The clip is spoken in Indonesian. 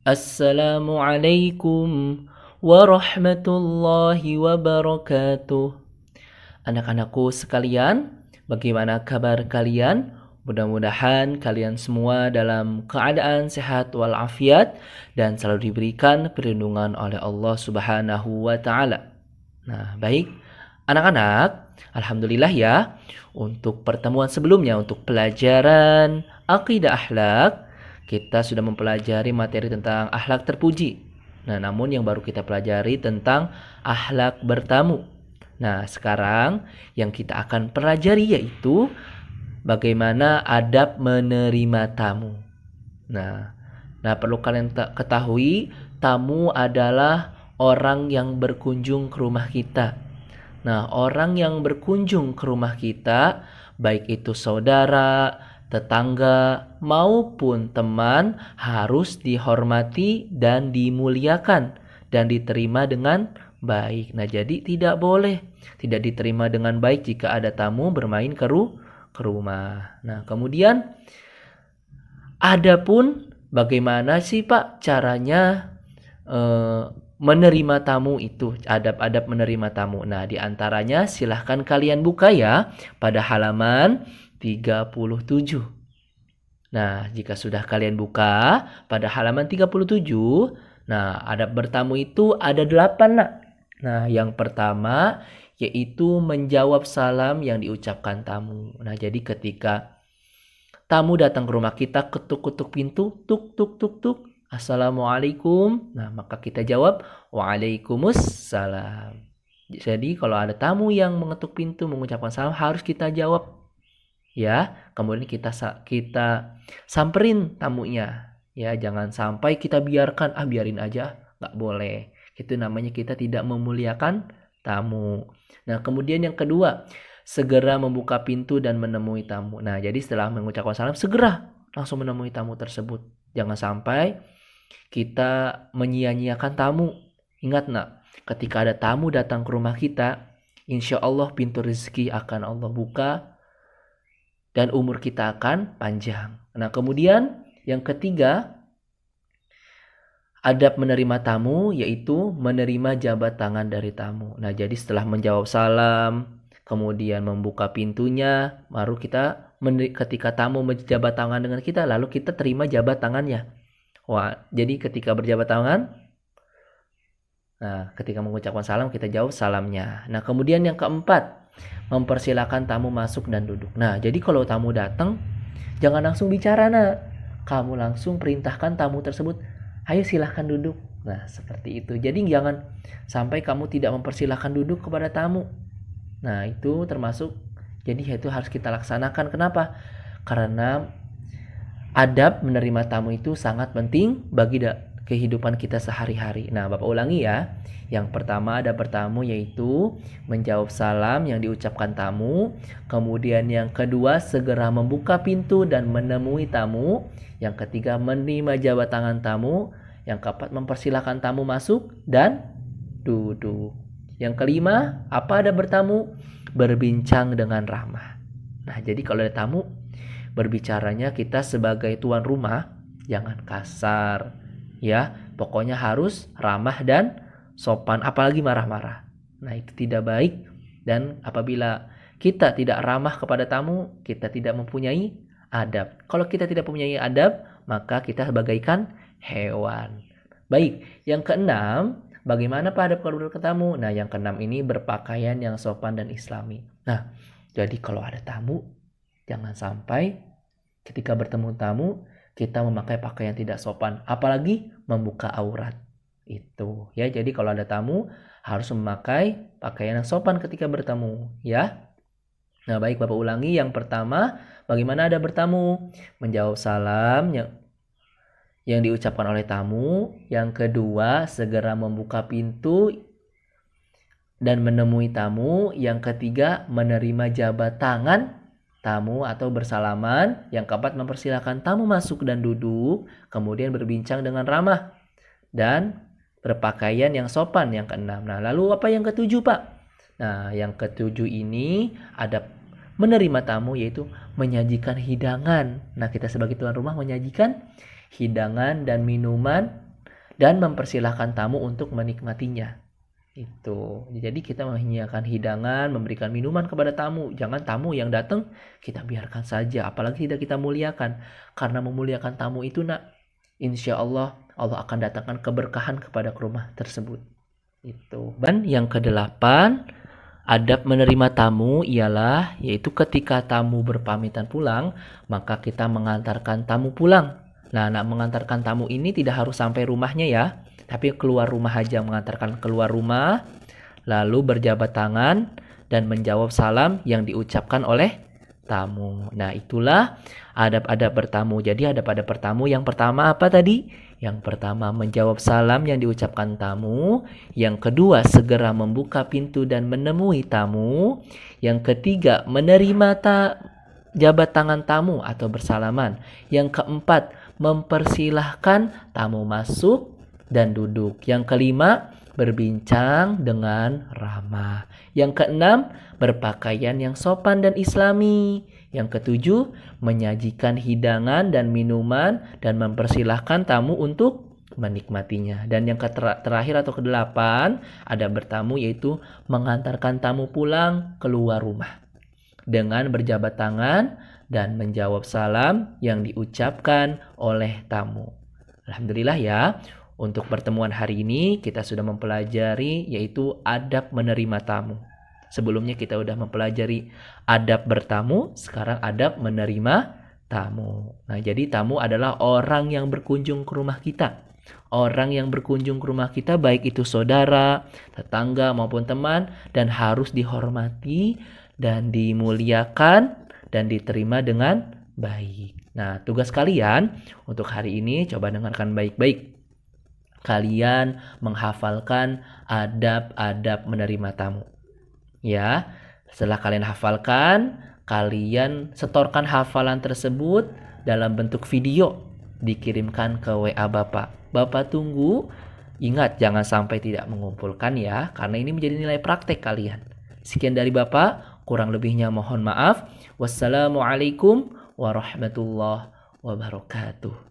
Assalamualaikum warahmatullahi wabarakatuh. Anak-anakku sekalian, bagaimana kabar kalian? Mudah-mudahan kalian semua dalam keadaan sehat walafiat dan selalu diberikan perlindungan oleh Allah Subhanahu wa taala. Nah, baik. Anak-anak, alhamdulillah ya. Untuk pertemuan sebelumnya untuk pelajaran akidah akhlak, kita sudah mempelajari materi tentang akhlak terpuji. Nah, namun yang baru kita pelajari tentang akhlak bertamu. Nah, sekarang yang kita akan pelajari yaitu bagaimana adab menerima tamu. Nah, perlu kalian ketahui, tamu adalah orang yang berkunjung ke rumah kita. Nah, orang yang berkunjung ke rumah kita, baik itu saudara, tetangga, maupun teman, harus dihormati dan dimuliakan dan diterima dengan baik. Nah, jadi tidak diterima dengan baik jika ada tamu bermain ke rumah. Nah, kemudian adapun bagaimana sih Pak caranya menerima tamu itu, adab-adab menerima tamu. Nah, diantaranya silahkan kalian buka ya pada halaman 37. Nah, jika sudah kalian buka pada halaman 37, nah, adab bertamu itu ada 8, Nak. Nah, yang pertama yaitu menjawab salam yang diucapkan tamu. Nah, jadi ketika tamu datang ke rumah kita, ketuk-ketuk pintu, tuk tuk tuk tuk, Assalamualaikum. Nah, maka kita jawab Waalaikumsalam. Jadi kalau ada tamu yang mengetuk pintu mengucapkan salam, harus kita jawab ya. Kemudian kita samperin tamunya ya. Jangan sampai kita biarin aja, nggak boleh. Itu namanya kita tidak memuliakan tamu. Nah, kemudian yang kedua, segera membuka pintu dan menemui tamu. Nah, jadi setelah mengucapkan salam, segera langsung menemui tamu tersebut. Jangan sampai kita menyia-nyiakan tamu. Ingat nak, ketika ada tamu datang ke rumah kita, insya Allah pintu rezeki akan Allah buka dan umur kita akan panjang. Nah, kemudian yang ketiga, adab menerima tamu yaitu menerima jabat tangan dari tamu. Nah, jadi setelah menjawab salam, kemudian membuka pintunya, baru kita ketika tamu menjabat tangan dengan kita, lalu kita terima jabat tangannya. Wah, jadi ketika berjabat tangan, nah, ketika mengucapkan salam kita jawab salamnya. Nah, kemudian yang keempat, mempersilahkan tamu masuk dan duduk. Nah, jadi kalau tamu datang, jangan langsung bicara, nak. Kamu langsung perintahkan tamu tersebut, ayo silahkan duduk. Nah, seperti itu. Jadi jangan sampai kamu tidak mempersilahkan duduk kepada tamu. Nah, itu termasuk, jadi itu harus kita laksanakan. Kenapa? Karena adab menerima tamu itu sangat penting bagi kehidupan kita sehari-hari. Nah, Bapak ulangi ya. Yang pertama ada bertamu yaitu menjawab salam yang diucapkan tamu. Kemudian yang kedua segera membuka pintu dan menemui tamu. Yang ketiga menerima jabat tangan tamu. Yang keempat mempersilahkan tamu masuk dan duduk. Yang kelima, apa ada bertamu? Berbincang dengan ramah. Nah, jadi kalau ada tamu, berbicaranya kita sebagai tuan rumah jangan kasar ya, pokoknya harus ramah dan sopan, apalagi marah-marah. Nah, itu tidak baik. Dan apabila kita tidak ramah kepada tamu, kita tidak mempunyai adab. Kalau kita tidak mempunyai adab, maka kita bagaikan hewan. Baik, yang keenam, bagaimana Pak adab kalau ke tamu? Nah, yang keenam ini berpakaian yang sopan dan islami. Nah, jadi kalau ada tamu, jangan sampai ketika bertemu tamu kita memakai pakaian tidak sopan, apalagi membuka aurat. Itu ya. Jadi kalau ada tamu harus memakai pakaian yang sopan ketika bertemu ya. Nah, baik Bapak ulangi. Yang pertama, bagaimana ada bertamu? Menjawab salam yang diucapkan oleh tamu. Yang kedua, segera membuka pintu dan menemui tamu. Yang ketiga, menerima jabat tangan tamu atau bersalaman. Yang keempat, mempersilahkan tamu masuk dan duduk. Kemudian berbincang dengan ramah dan berpakaian yang sopan. Yang keenam. Nah, lalu apa yang ketujuh Pak? Nah, yang ketujuh ini ada menerima tamu yaitu menyajikan hidangan. Nah, kita sebagai tuan rumah menyajikan hidangan dan minuman dan mempersilahkan tamu untuk menikmatinya. Itu. Jadi kita menyediakan hidangan, memberikan minuman kepada tamu. Jangan tamu yang datang kita biarkan saja, apalagi tidak kita muliakan. Karena memuliakan tamu itu insya Allah Allah akan datangkan keberkahan kepada rumah tersebut. Itu. Dan yang kedelapan, adab menerima tamu ialah yaitu ketika tamu berpamitan pulang, maka kita mengantarkan tamu pulang. Nah, mengantarkan tamu ini tidak harus sampai rumahnya ya, tapi keluar rumah aja, mengantarkan keluar rumah, lalu berjabat tangan dan menjawab salam yang diucapkan oleh tamu. Nah, itulah adab-adab bertamu. Jadi adab-adab bertamu yang pertama apa tadi? Yang pertama menjawab salam yang diucapkan tamu. Yang kedua segera membuka pintu dan menemui tamu. Yang ketiga menerima jabat tangan tamu atau bersalaman. Yang keempat mempersilahkan tamu masuk dan duduk. Yang kelima, berbincang dengan ramah. Yang keenam, berpakaian yang sopan dan islami. Yang ketujuh, menyajikan hidangan dan minuman dan mempersilahkan tamu untuk menikmatinya. Dan yang terakhir atau kedelapan, ada bertamu yaitu mengantarkan tamu pulang keluar rumah dengan berjabat tangan dan menjawab salam yang diucapkan oleh tamu. Alhamdulillah ya. Untuk pertemuan hari ini kita sudah mempelajari yaitu adab menerima tamu. Sebelumnya kita sudah mempelajari adab bertamu, sekarang adab menerima tamu. Nah, jadi tamu adalah orang yang berkunjung ke rumah kita. Orang yang berkunjung ke rumah kita baik itu saudara, tetangga maupun teman dan harus dihormati dan dimuliakan dan diterima dengan baik. Nah, tugas kalian untuk hari ini coba dengarkan baik-baik. Kalian menghafalkan adab-adab menerima tamu. Ya, setelah kalian hafalkan, kalian setorkan hafalan tersebut dalam bentuk video, dikirimkan ke WA Bapak. Bapak tunggu. Ingat, jangan sampai tidak mengumpulkan ya, karena ini menjadi nilai praktek kalian. Sekian dari Bapak, kurang lebihnya mohon maaf. Wassalamualaikum warahmatullahi wabarakatuh.